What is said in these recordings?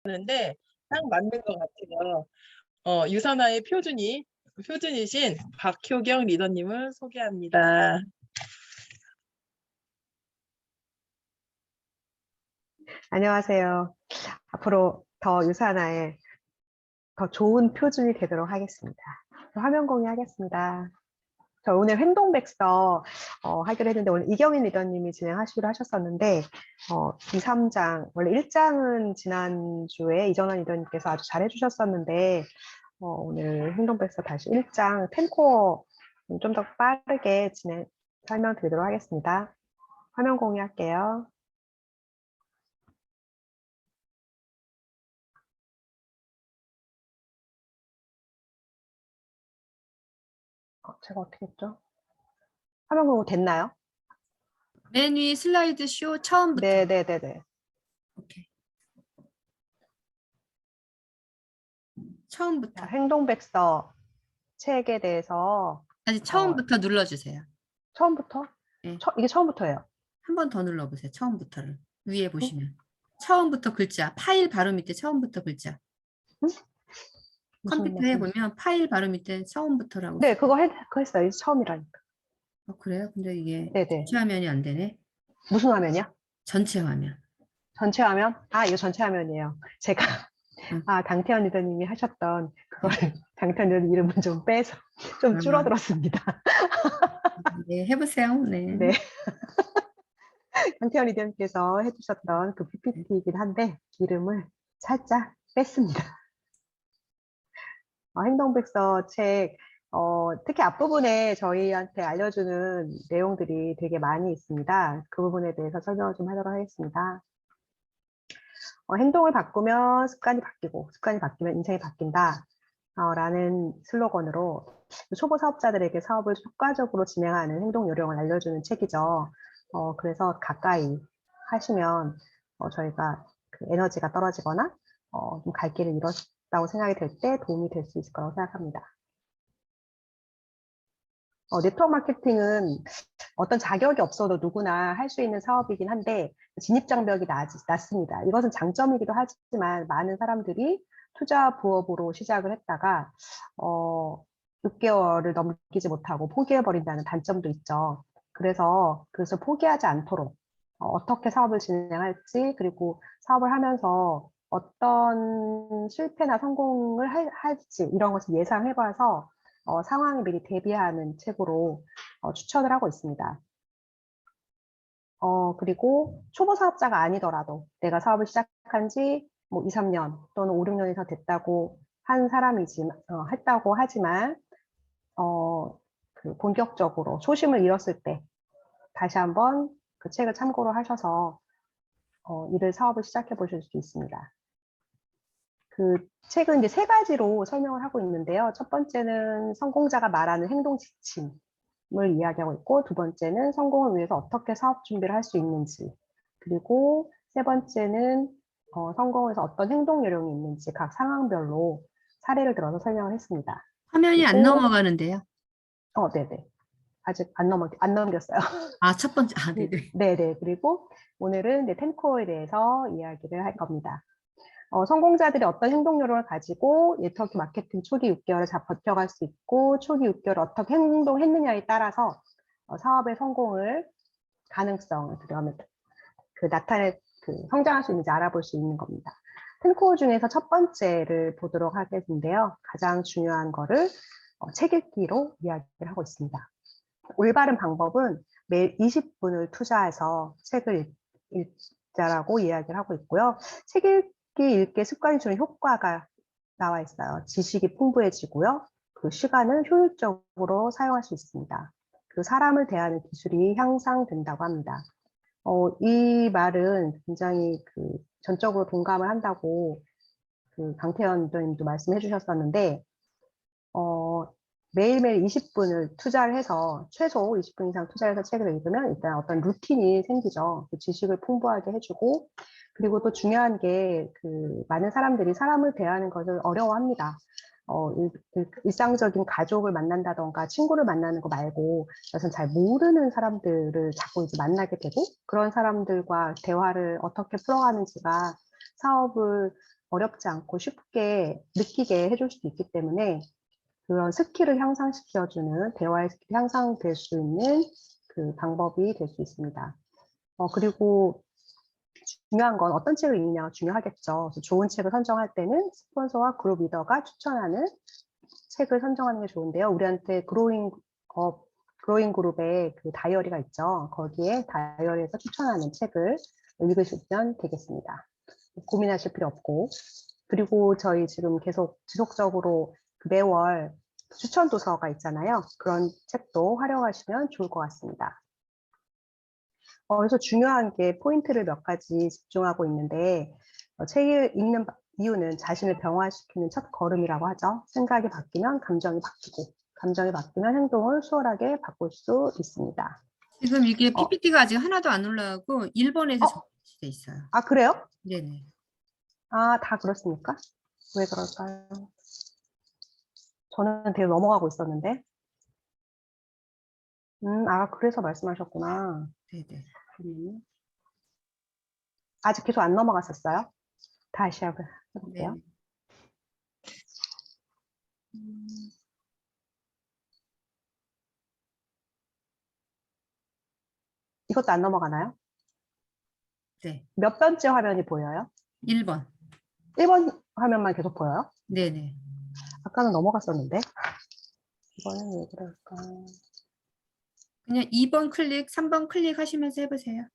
하는데 딱 맞는 것 같아요. 유선화의 표준이신 박효경 리더님을 소개합니다. 안녕하세요. 앞으로 더 유산화의 더 좋은 표준이 되도록 하겠습니다. 화면 공유하겠습니다. 저 오늘 행동백서 하기로 했는데 오늘 이경인 리더님이 진행하시기로 하셨었는데 2, 3장, 원래 1장은 지난주에 이정환 리더님께서 아주 잘 해주셨었는데 오늘 행동백서 다시 1장 10코어 좀 더 빠르게 설명드리도록 하겠습니다. 화면 공유할게요. 제가 어떻게 했죠? 화면 공유 됐나요? 맨 위 슬라이드 쇼 처음부터. 네네네네. 오케이. 처음부터. 행동백서 책에 대해서 아니 처음부터 눌러주세요. 처음부터? 네. 이게 처음부터예요. 한 번 더 눌러보세요. 처음부터를. 위에 보시면. 처음부터 글자. 파일 바로 밑에 처음부터 글자. 응? 컴퓨터에 보면 파일 바로 밑에 처음부터라고. 네, 그거 했어요. 이제 처음이라니까. 그래요? 근데 이게 네네. 전체 화면이 안 되네. 무슨 화면이야? 전체 화면. 전체 화면? 아, 이거 전체 화면이에요. 제가 응. 강태현 리더님이 하셨던 그거를 강태현 리더님 이름을 좀 빼서 좀 줄어들었습니다. 네, 해보세요. 네. 네. 강태현 리더님께서 해주셨던 그 PPT이긴 한데 이름을 살짝 뺐습니다. 행동백서 책 특히 앞부분에 저희한테 알려주는 내용들이 되게 많이 있습니다. 그 부분에 대해서 설명을 좀 하도록 하겠습니다. 행동을 바꾸면 습관이 바뀌고 습관이 바뀌면 인생이 바뀐다 라는 슬로건으로 초보 사업자들에게 사업을 효과적으로 진행하는 행동 요령을 알려주는 책이죠. 그래서 가까이 하시면 저희가 그 에너지가 떨어지거나 좀 갈 길을 잃었다고 생각이 될 때 도움이 될 수 있을 거라고 생각합니다. 네트워크 마케팅은 어떤 자격이 없어도 누구나 할 수 있는 사업이긴 한데 진입장벽이 낮습니다. 이것은 장점이기도 하지만 많은 사람들이 투자 부업으로 시작을 했다가 6개월을 넘기지 못하고 포기해버린다는 단점도 있죠. 그래서 포기하지 않도록 어떻게 사업을 진행할지 그리고 사업을 하면서 어떤 실패나 성공을 할지 이런 것을 예상해봐서 상황에 미리 대비하는 책으로 추천을 하고 있습니다. 그리고 초보 사업자가 아니더라도 내가 사업을 시작한 지 뭐 2, 3년 또는 5, 6년이 더 됐다고 했다고 하지만 본격적으로 초심을 잃었을 때 다시 한번 그 책을 참고로 하셔서 사업을 시작해 보실 수 있습니다. 그 책은 이제 3가지로 설명을 하고 있는데요. 첫 번째는 성공자가 말하는 행동 지침을 이야기하고 있고, 두 번째는 성공을 위해서 어떻게 사업 준비를 할 수 있는지, 그리고 세 번째는 성공을 위해서 어떤 행동 요령이 있는지 각 상황별로 사례를 들어서 설명을 했습니다. 화면이 안 넘어가는데요. 네네. 아직 안 넘겼어요. 첫 번째. 네네. 네네. 그리고 오늘은 10코어에 대해서 이야기를 할 겁니다. 성공자들이 어떤 행동 요령을 가지고 네트워크 마케팅 초기 6개월을 잘 버텨갈 수 있고 초기 6개월 어떻게 행동했느냐에 따라서 사업의 성공을 가능성을 성장할 수 있는지 알아볼 수 있는 겁니다. 10코어 중에서 첫 번째를 보도록 하겠는데요. 가장 중요한 거를 책 읽기로 이야기를 하고 있습니다. 올바른 방법은 매일 20분을 투자해서 책을 읽자라고 이야기를 하고 있고요. 책 읽기 습관이 주는 효과가 나와 있어요. 지식이 풍부해지고요. 그 시간을 효율적으로 사용할 수 있습니다. 그 사람을 대하는 기술이 향상된다고 합니다. 이 말은 굉장히 전적으로 동감을 한다고 강태현 리더님도 말씀해 주셨었는데 매일매일 20분을 투자를 해서 최소 20분 이상 투자해서 책을 읽으면 일단 어떤 루틴이 생기죠. 그 지식을 풍부하게 해주고 그리고 또 중요한 게 많은 사람들이 사람을 대하는 것을 어려워합니다. 일상적인 가족을 만난다던가 친구를 만나는 거 말고 그것은 잘 모르는 사람들을 자꾸 이제 만나게 되고 그런 사람들과 대화를 어떻게 풀어가는지가 사업을 어렵지 않고 쉽게 느끼게 해줄 수도 있기 때문에 그런 스킬을 향상시켜주는, 대화의 스킬이 향상될 수 있는 그 방법이 될 수 있습니다. 그리고 중요한 건 어떤 책을 읽느냐가 중요하겠죠. 그래서 좋은 책을 선정할 때는 스폰서와 그룹 리더가 추천하는 책을 선정하는 게 좋은데요. 우리한테 그로잉 그룹의 그 다이어리가 있죠. 거기에 다이어리에서 추천하는 책을 읽으시면 되겠습니다. 고민하실 필요 없고. 그리고 저희 지금 계속 지속적으로 매월 추천 도서가 있잖아요. 그런 책도 활용하시면 좋을 것 같습니다. 그래서 중요한 게 포인트를 몇 가지 집중하고 있는데, 책을 읽는 이유는 자신을 병화시키는 첫 걸음이라고 하죠. 생각이 바뀌면 감정이 바뀌고, 감정이 바뀌면 행동을 수월하게 바꿀 수 있습니다. 지금 이게 어, PPT가 아직 하나도 안 올라가고 1번에서 어? 정리돼 있어요. 아, 그래요? 네네. 아, 다 그렇습니까? 왜 그럴까요? 저는 되게 넘어가고 있었는데. 그래서 말씀하셨구나. 네네. 아직 계속 안 넘어갔었어요? 다시 해볼게요. 네네. 이것도 안 넘어가나요? 네. 몇 번째 화면이 보여요? 1번. 1번 화면만 계속 보여요? 네네. 아까는 넘어갔었는데. 이거는 왜 그럴까? 그냥 2번 클릭, 3번 클릭하시면서 해보세요.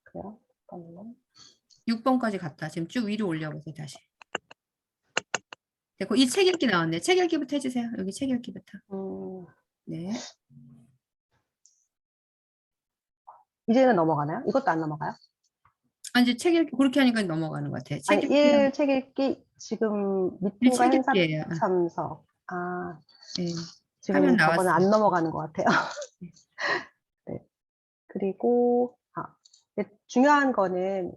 그래요? 잠깐만요. 6번까지 갔다. 지금 쭉 위로 올려보세요. 다시. 네, 이 책 읽기 나왔네. 책 읽기부터 해주세요. 여기 책 읽기부터. 네. 이제는 넘어가나요? 이것도 안 넘어가요? 이제 책 읽기 그렇게 하니까 넘어가는 것 같아요. 책 아니, 읽기랑 책 읽기, 지금 미팅과 책 행사 읽기예요. 참석. 네. 화면 지금 저거는 나왔어요. 안 넘어가는 것 같아요. 네. 그리고, 중요한 거는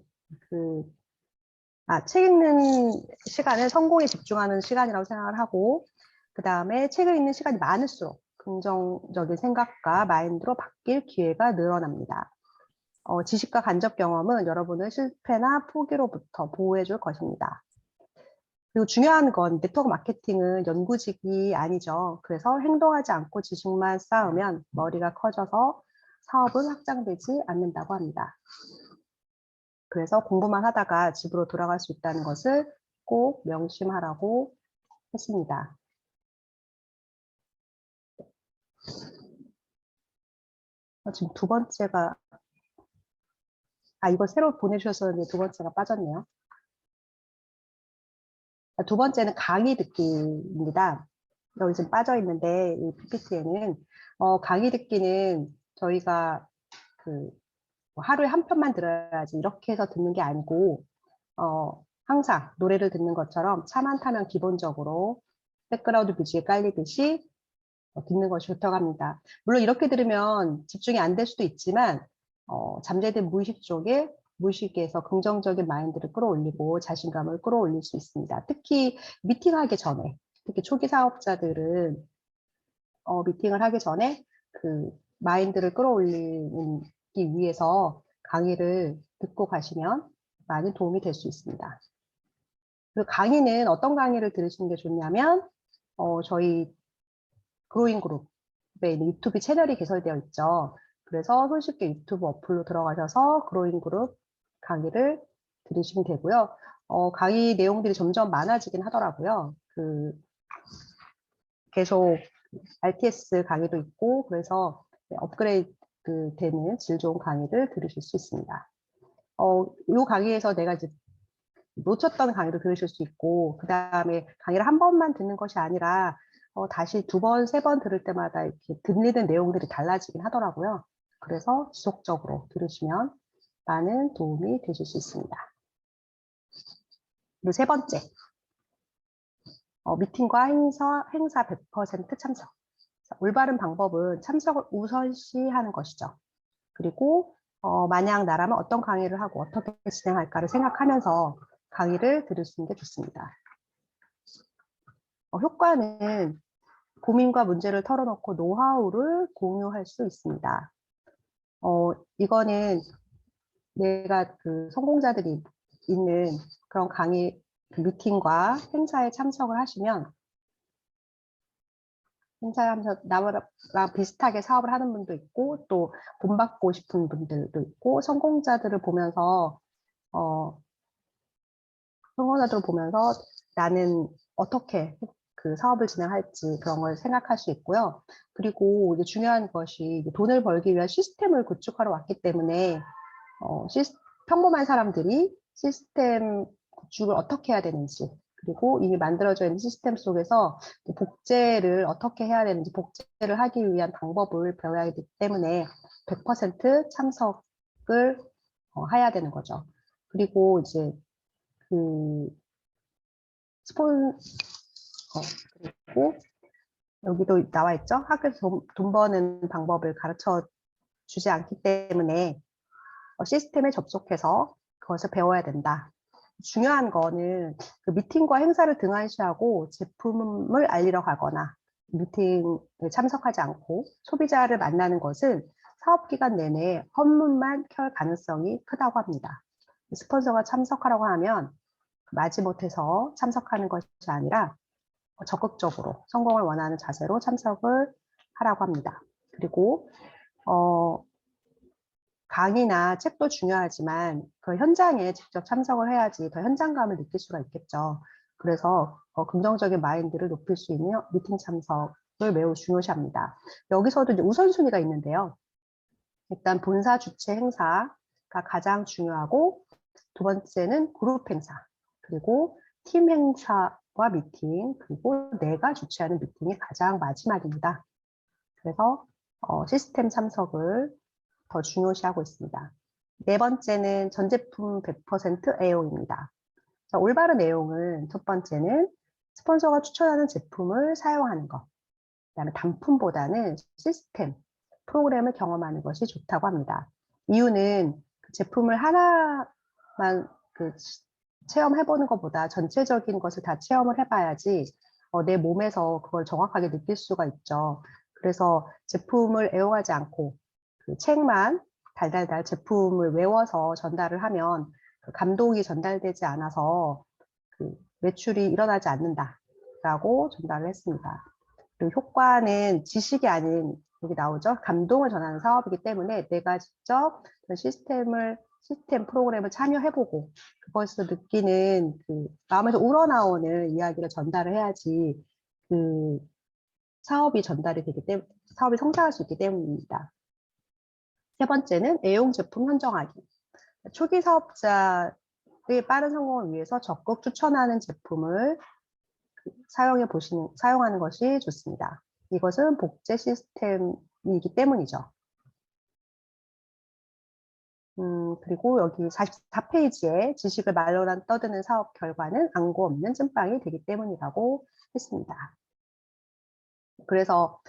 책 읽는 시간은 성공에 집중하는 시간이라고 생각을 하고, 그 다음에 책을 읽는 시간이 많을수록 긍정적인 생각과 마인드로 바뀔 기회가 늘어납니다. 지식과 간접 경험은 여러분을 실패나 포기로부터 보호해 줄 것입니다. 그리고 중요한 건 네트워크 마케팅은 연구직이 아니죠. 그래서 행동하지 않고 지식만 쌓으면 머리가 커져서 사업은 확장되지 않는다고 합니다. 그래서 공부만 하다가 집으로 돌아갈 수 있다는 것을 꼭 명심하라고 했습니다. 지금 두 번째가, 이거 새로 보내주셨었는데 두 번째가 빠졌네요. 두 번째는 강의 듣기입니다. 여기 지금 빠져 있는데 이 PPT에는 강의 듣기는 저희가 하루에 한 편만 들어야지 이렇게 해서 듣는 게 아니고 항상 노래를 듣는 것처럼 차만 타면 기본적으로 백그라운드 뮤직에 깔리듯이 듣는 것이 좋다고 합니다. 물론 이렇게 들으면 집중이 안 될 수도 있지만 잠재된 무의식에서 긍정적인 마인드를 끌어올리고 자신감을 끌어올릴 수 있습니다. 특히 미팅하기 전에, 특히 초기 사업자들은 미팅을 하기 전에 마인드를 끌어올리기 위해서 강의를 듣고 가시면 많은 도움이 될 수 있습니다. 그리고 강의는 어떤 강의를 들으시는 게 좋냐면 저희 그로잉 그룹에 유튜브 채널이 개설되어 있죠. 그래서 손쉽게 유튜브 어플로 들어가셔서 그로잉 그룹 강의를 들으시면 되고요. 강의 내용들이 점점 많아지긴 하더라고요. 계속 RTS 강의도 있고 그래서 업그레이드 되는 질 좋은 강의를 들으실 수 있습니다. 이 강의에서 내가 이제 놓쳤던 강의도 들으실 수 있고 그 다음에 강의를 한 번만 듣는 것이 아니라 다시 두 번, 세 번 들을 때마다 이렇게 들리는 내용들이 달라지긴 하더라고요. 그래서 지속적으로 들으시면 많은 도움이 되실 수 있습니다. 그리고 세 번째, 미팅과 행사 100% 참석. 올바른 방법은 참석을 우선시하는 것이죠. 그리고 만약 나라면 어떤 강의를 하고 어떻게 진행할까를 생각하면서 강의를 들으시는 게 좋습니다. 효과는 고민과 문제를 털어놓고 노하우를 공유할 수 있습니다. 이거는 내가 성공자들이 있는 그런 강의 그 미팅과 행사에 참석을 하시면 행사하면서 나랑 비슷하게 사업을 하는 분도 있고 또 본받고 싶은 분들도 있고 성공자들을 보면서 성공자들을 보면서 나는 어떻게 그 사업을 진행할지 그런 걸 생각할 수 있고요. 그리고 이제 중요한 것이 돈을 벌기 위한 시스템을 구축하러 왔기 때문에 평범한 사람들이 시스템 구축을 어떻게 해야 되는지 그리고 이미 만들어져 있는 시스템 속에서 복제를 어떻게 해야 되는지 복제를 하기 위한 방법을 배워야 하기 때문에 100% 참석을 해야 되는 거죠. 그리고 이제 그 그리고 여기도 나와 있죠. 학교에서 돈 버는 방법을 가르쳐 주지 않기 때문에 시스템에 접속해서 그것을 배워야 된다. 중요한 거는 그 미팅과 행사를 등한시하고 제품을 알리러 가거나 미팅에 참석하지 않고 소비자를 만나는 것은 사업 기간 내내 헛문만 켤 가능성이 크다고 합니다. 스폰서가 참석하라고 하면 마지못해서 참석하는 것이 아니라 적극적으로 성공을 원하는 자세로 참석을 하라고 합니다. 그리고 강의나 책도 중요하지만 그 현장에 직접 참석을 해야지 더 현장감을 느낄 수가 있겠죠. 그래서 긍정적인 마인드를 높일 수 있는 미팅 참석을 매우 중요시합니다. 여기서도 이제 우선순위가 있는데요. 일단 본사 주최 행사가 가장 중요하고 두 번째는 그룹 행사, 그리고 팀 행사와 미팅, 그리고 내가 주최하는 미팅이 가장 마지막입니다. 그래서 시스템 참석을 더 중요시하고 있습니다. 네 번째는 전 제품 100% 애용입니다. 자, 올바른 애용은 첫 번째는 스폰서가 추천하는 제품을 사용하는 것, 그다음에 단품보다는 시스템, 프로그램을 경험하는 것이 좋다고 합니다. 이유는 그 제품을 하나만 체험해보는 것보다 전체적인 것을 다 체험을 해봐야지 내 몸에서 그걸 정확하게 느낄 수가 있죠. 그래서 제품을 애용하지 않고 그 책만 달달달 제품을 외워서 전달을 하면 그 감동이 전달되지 않아서 그 매출이 일어나지 않는다라고 전달을 했습니다. 그리고 효과는 지식이 아닌 여기 나오죠. 감동을 전하는 사업이기 때문에 내가 직접 시스템 프로그램을 참여해보고 그것을 느끼는 그 마음에서 우러나오는 이야기를 전달을 해야지 그 사업이 사업이 성장할 수 있기 때문입니다. 세 번째는 애용 제품 선정하기. 초기 사업자의 빠른 성공을 위해서 적극 추천하는 제품을 사용하는 것이 좋습니다. 이것은 복제 시스템이기 때문이죠. 그리고 여기 44페이지에 지식을 말로만 떠드는 사업 결과는 안고 없는 찐빵이 되기 때문이라고 했습니다. 그래서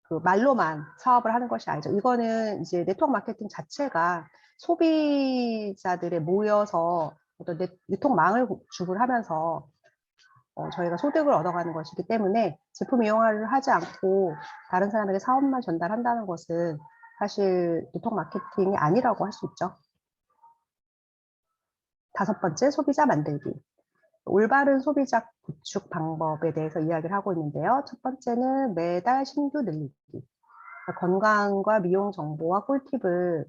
그 말로만 사업을 하는 것이 아니죠. 이거는 이제 네트워크 마케팅 자체가 소비자들에 모여서 어떤 네트워크망을 구축을 하면서 저희가 소득을 얻어가는 것이기 때문에 제품 이용을 하지 않고 다른 사람에게 사업만 전달한다는 것은 사실 네트워크 마케팅이 아니라고 할 수 있죠. 다섯 번째, 소비자 만들기. 올바른 소비자 구축 방법에 대해서 이야기를 하고 있는데요. 첫 번째는 매달 신규 늘리기. 건강과 미용 정보와 꿀팁을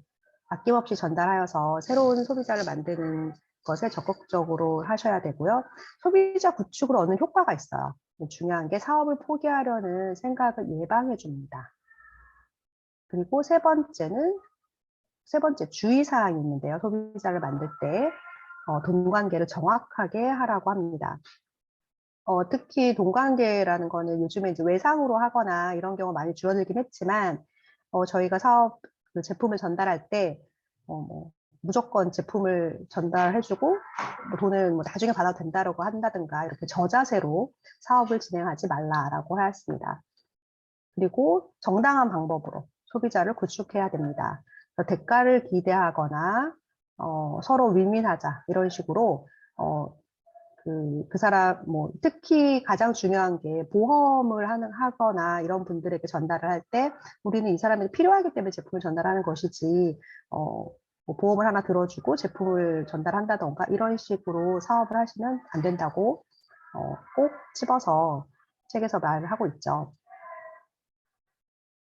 아낌없이 전달하여서 새로운 소비자를 만드는 것에 적극적으로 하셔야 되고요. 소비자 구축으로 얻는 효과가 있어요. 중요한 게 사업을 포기하려는 생각을 예방해 줍니다. 그리고 세 번째 주의사항이 있는데요. 소비자를 만들 때 돈 관계를 정확하게 하라고 합니다. 특히 돈 관계라는 거는 요즘에 이제 외상으로 하거나 이런 경우 많이 줄어들긴 했지만 저희가 그 제품을 전달할 때 무조건 제품을 전달해주고 뭐 돈을 뭐 나중에 받아도 된다고 한다든가 이렇게 저자세로 사업을 진행하지 말라라고 하였습니다. 그리고 정당한 방법으로 소비자를 구축해야 됩니다. 대가를 기대하거나 서로 윈윈하자 이런 식으로 그 사람 특히 가장 중요한 게 보험을 하거나 이런 분들에게 전달을 할 때 우리는 이 사람이 필요하기 때문에 제품을 전달하는 것이지 뭐 보험을 하나 들어주고 제품을 전달한다던가 이런 식으로 사업을 하시면 안 된다고 꼭 집어서 책에서 말을 하고 있죠.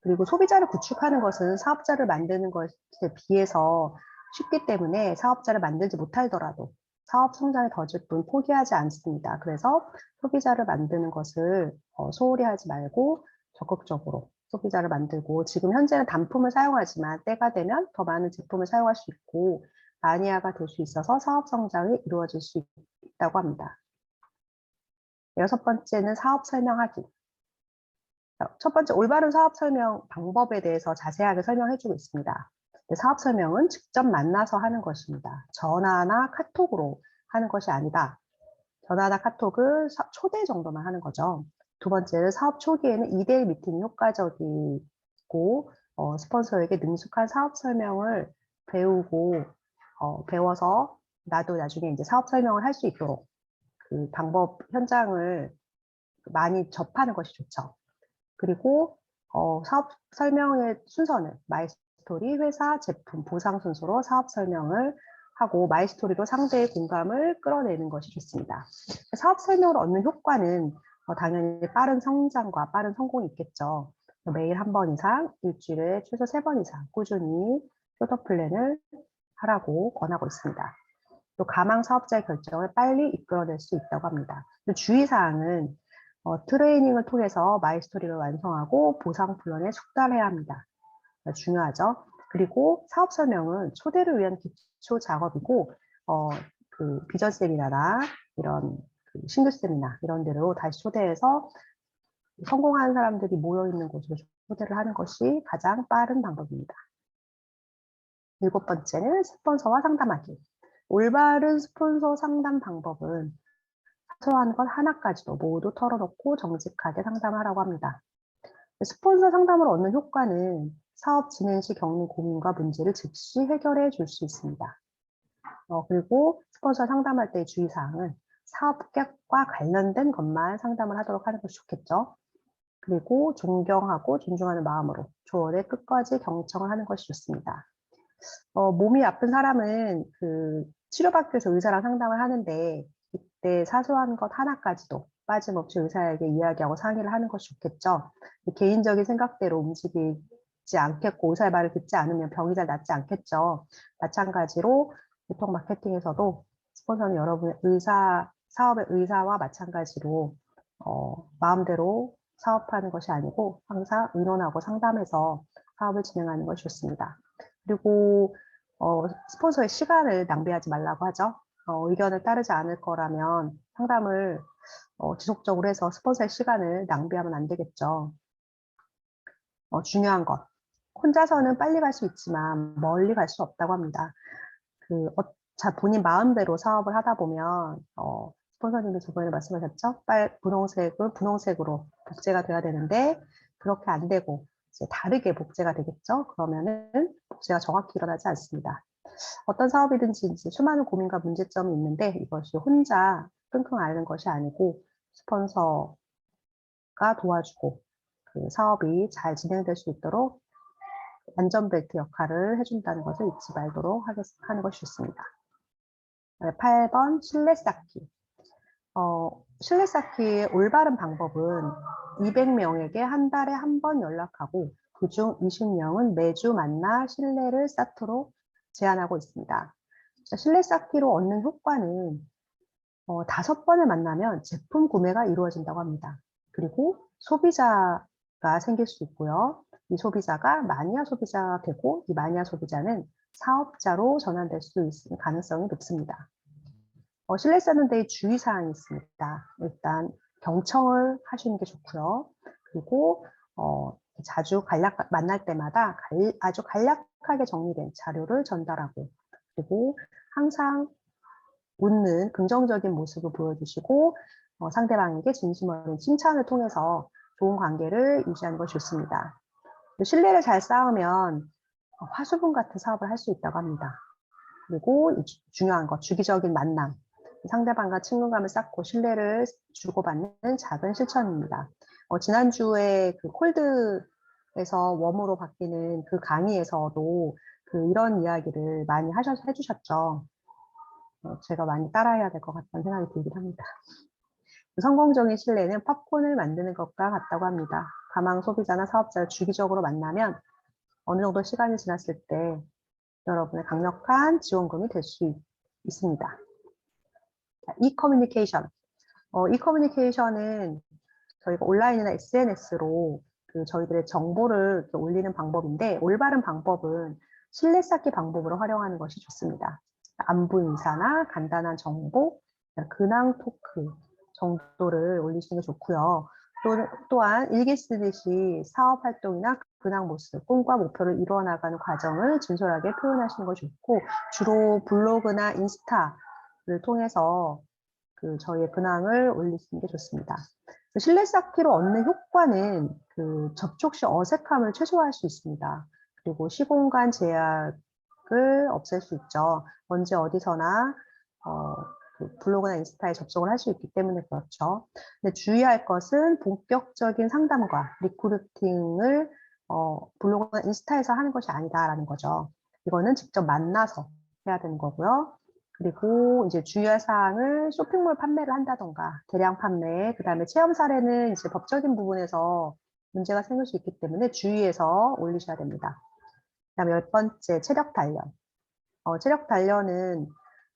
그리고 소비자를 구축하는 것은 사업자를 만드는 것에 비해서 쉽기 때문에 사업자를 만들지 못하더라도 사업 성장에 더질 뿐 포기하지 않습니다. 그래서 소비자를 만드는 것을 소홀히 하지 말고 적극적으로 소비자를 만들고, 지금 현재는 단품을 사용하지만 때가 되면 더 많은 제품을 사용할 수 있고 마니아가 될 수 있어서 사업 성장이 이루어질 수 있다고 합니다. 6번째는 사업 설명하기. 첫 번째, 올바른 사업 설명 방법에 대해서 자세하게 설명해주고 있습니다. 사업 설명은 직접 만나서 하는 것입니다. 전화나 카톡으로 하는 것이 아니다. 전화나 카톡을 초대 정도만 하는 거죠. 두 번째는 사업 초기에는 2대1 미팅이 효과적이고 스폰서에게 능숙한 사업 설명을 배워서 나도 나중에 이제 사업 설명을 할 수 있도록 그 방법 현장을 많이 접하는 것이 좋죠. 그리고 사업 설명의 순서는 마이스토리, 회사, 제품, 보상 순서로 사업 설명을 하고 마이스토리로 상대의 공감을 끌어내는 것이 좋습니다. 사업 설명으로 얻는 효과는 당연히 빠른 성장과 빠른 성공이 있겠죠. 매일 한 번 이상, 일주일에 최소 3번 이상 꾸준히 쇼더 플랜을 하라고 권하고 있습니다. 또 가망 사업자의 결정을 빨리 이끌어낼 수 있다고 합니다. 주의사항은 트레이닝을 통해서 마이스토리를 완성하고 보상 플랜에 숙달해야 합니다. 중요하죠. 그리고 사업 설명은 초대를 위한 기초 작업이고 그 비전 세미나나 이런 신규 세미나 이런 데로 다시 초대해서 성공한 사람들이 모여 있는 곳으로 초대를 하는 것이 가장 빠른 방법입니다. 7번째는 스폰서와 상담하기. 올바른 스폰서 상담 방법은 사소한 것 하나까지도 모두 털어놓고 정직하게 상담하라고 합니다. 스폰서 상담으로 얻는 효과는 사업 진행 시 겪는 고민과 문제를 즉시 해결해 줄 수 있습니다. 그리고 스폰서 상담할 때의 주의사항은 사업계획과 관련된 것만 상담을 하도록 하는 것이 좋겠죠. 그리고 존경하고 존중하는 마음으로 조언의 끝까지 경청을 하는 것이 좋습니다. 몸이 아픈 사람은 그 치료받기 위해서 의사랑 상담을 하는데 이때 사소한 것 하나까지도 빠짐없이 의사에게 이야기하고 상의를 하는 것이 좋겠죠. 개인적인 생각대로 움직이지 않겠고 의사의 말을 듣지 않으면 병이 잘 낫지 않겠죠. 마찬가지로 유통 마케팅에서도 스폰서는 여러분의 사업의 의사와 마찬가지로 마음대로 사업하는 것이 아니고 항상 의논하고 상담해서 사업을 진행하는 것이 좋습니다. 그리고 스폰서의 시간을 낭비하지 말라고 하죠. 의견을 따르지 않을 거라면 상담을 지속적으로 해서 스폰서의 시간을 낭비하면 안 되겠죠. 중요한 것. 혼자서는 빨리 갈 수 있지만 멀리 갈 수 없다고 합니다. 본인 마음대로 사업을 하다 보면 스폰서님이 저번에 말씀하셨죠? 분홍색은 분홍색으로 복제가 돼야 되는데 그렇게 안 되고 이제 다르게 복제가 되겠죠? 그러면은 복제가 정확히 일어나지 않습니다. 어떤 사업이든지 이제 수많은 고민과 문제점이 있는데 이것이 혼자 끙끙 앓는 것이 아니고 스폰서가 도와주고 그 사업이 잘 진행될 수 있도록 안전벨트 역할을 해준다는 것을 잊지 말도록 하는 것이 좋습니다. 8번 신뢰 쌓기. 신뢰 쌓기의 올바른 방법은 200명에게 한 달에 한 번 연락하고 그중 20명은 매주 만나 신뢰를 쌓도록 제안하고 있습니다. 신뢰 쌓기로 얻는 효과는 5번을 만나면 제품 구매가 이루어진다고 합니다. 그리고 소비자가 생길 수 있고요. 이 소비자가 마니아 소비자가 되고 이 마니아 소비자는 사업자로 전환될 수 있을 가능성이 높습니다. 신뢰 쌓는 데에 주의사항이 있습니다. 일단 경청을 하시는 게 좋고요. 그리고 자주 만날 때마다 아주 간략하게 정리된 자료를 전달하고 그리고 항상 웃는 긍정적인 모습을 보여주시고 상대방에게 진심 어린 칭찬을 통해서 좋은 관계를 유지하는 것이 좋습니다. 신뢰를 잘 쌓으면 화수분 같은 사업을 할 수 있다고 합니다. 그리고 중요한 것, 주기적인 만남. 상대방과 친근감을 쌓고 신뢰를 주고받는 작은 실천입니다. 지난주에 그 콜드에서 웜으로 바뀌는 그 강의에서도 이런 이야기를 많이 해주셨죠. 제가 많이 따라해야 될 것 같다는 생각이 들긴 합니다. 성공적인 신뢰는 팝콘을 만드는 것과 같다고 합니다. 가망 소비자나 사업자를 주기적으로 만나면 어느 정도 시간이 지났을 때 여러분의 강력한 지원금이 될 수 있습니다. e-커뮤니케이션. e-커뮤니케이션은 저희가 온라인이나 SNS로 저희들의 정보를 올리는 방법인데, 올바른 방법은 신뢰 쌓기 방법으로 활용하는 것이 좋습니다. 안부 인사나 간단한 정보, 근황 토크 정도를 올리시는 게 좋고요. 또한 일기 쓰듯이 사업 활동이나 근황 모습, 꿈과 목표를 이루어나가는 과정을 진솔하게 표현하시는 것이 좋고, 주로 블로그나 인스타를 통해서 저희의 근황을 올리시는 게 좋습니다. 신뢰 쌓기로 얻는 효과는 접촉 시 어색함을 최소화할 수 있습니다. 그리고 시공간 제약을 없앨 수 있죠. 언제 어디서나 블로그나 인스타에 접속을 할 수 있기 때문에 그렇죠. 근데 주의할 것은 본격적인 상담과 리크루팅을 블로그나 인스타에서 하는 것이 아니다라는 거죠. 이거는 직접 만나서 해야 되는 거고요. 그리고 이제 주의할 사항을 쇼핑몰 판매를 한다던가 대량 판매, 그다음에 체험 사례는 이제 법적인 부분에서 문제가 생길 수 있기 때문에 주의해서 올리셔야 됩니다. 그다음에 10번째, 체력 단련. 체력 단련은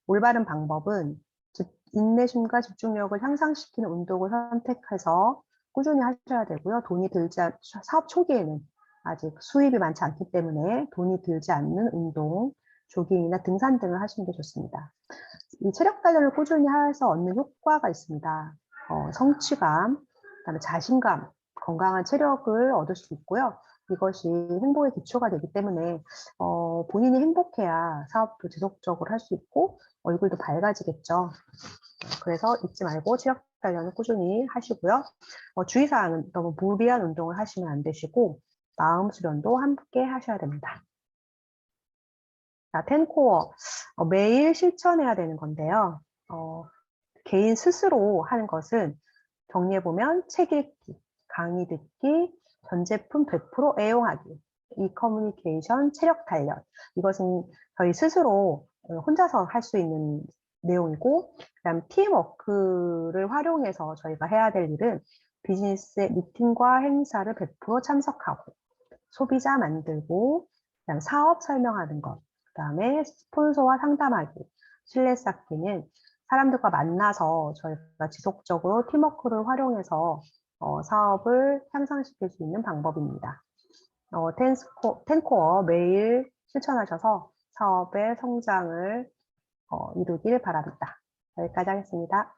올바른 방법은 인내심과 집중력을 향상시키는 운동을 선택해서 꾸준히 하셔야 되고요. 사업 초기에는 아직 수입이 많지 않기 때문에 돈이 들지 않는 운동, 조깅이나 등산 등을 하시는 게 좋습니다. 이 체력 단련을 꾸준히 해서 얻는 효과가 있습니다. 성취감, 그다음에 자신감, 건강한 체력을 얻을 수 있고요. 이것이 행복의 기초가 되기 때문에 본인이 행복해야 사업도 지속적으로 할 수 있고 얼굴도 밝아지겠죠. 그래서 잊지 말고 체력 단련을 꾸준히 하시고요. 주의사항은 너무 무리한 운동을 하시면 안 되시고 마음 수련도 함께 하셔야 됩니다. 자, 10코어. 매일 실천해야 되는 건데요. 개인 스스로 하는 것은 정리해보면 책 읽기, 강의 듣기, 전 제품 100% 애용하기, e-커뮤니케이션, 체력 단련. 이것은 저희 스스로 혼자서 할 수 있는 내용이고, 그다음 팀워크를 활용해서 저희가 해야 될 일은 비즈니스의 미팅과 행사를 100% 참석하고, 소비자 만들고, 그다음 사업 설명하는 것, 그다음에 스폰서와 상담하기, 신뢰 쌓기는 사람들과 만나서 저희가 지속적으로 팀워크를 활용해서 사업을 향상시킬 수 있는 방법입니다. 10코어 매일 실천하셔서 사업의 성장을 이루길 바랍니다. 여기까지 하겠습니다.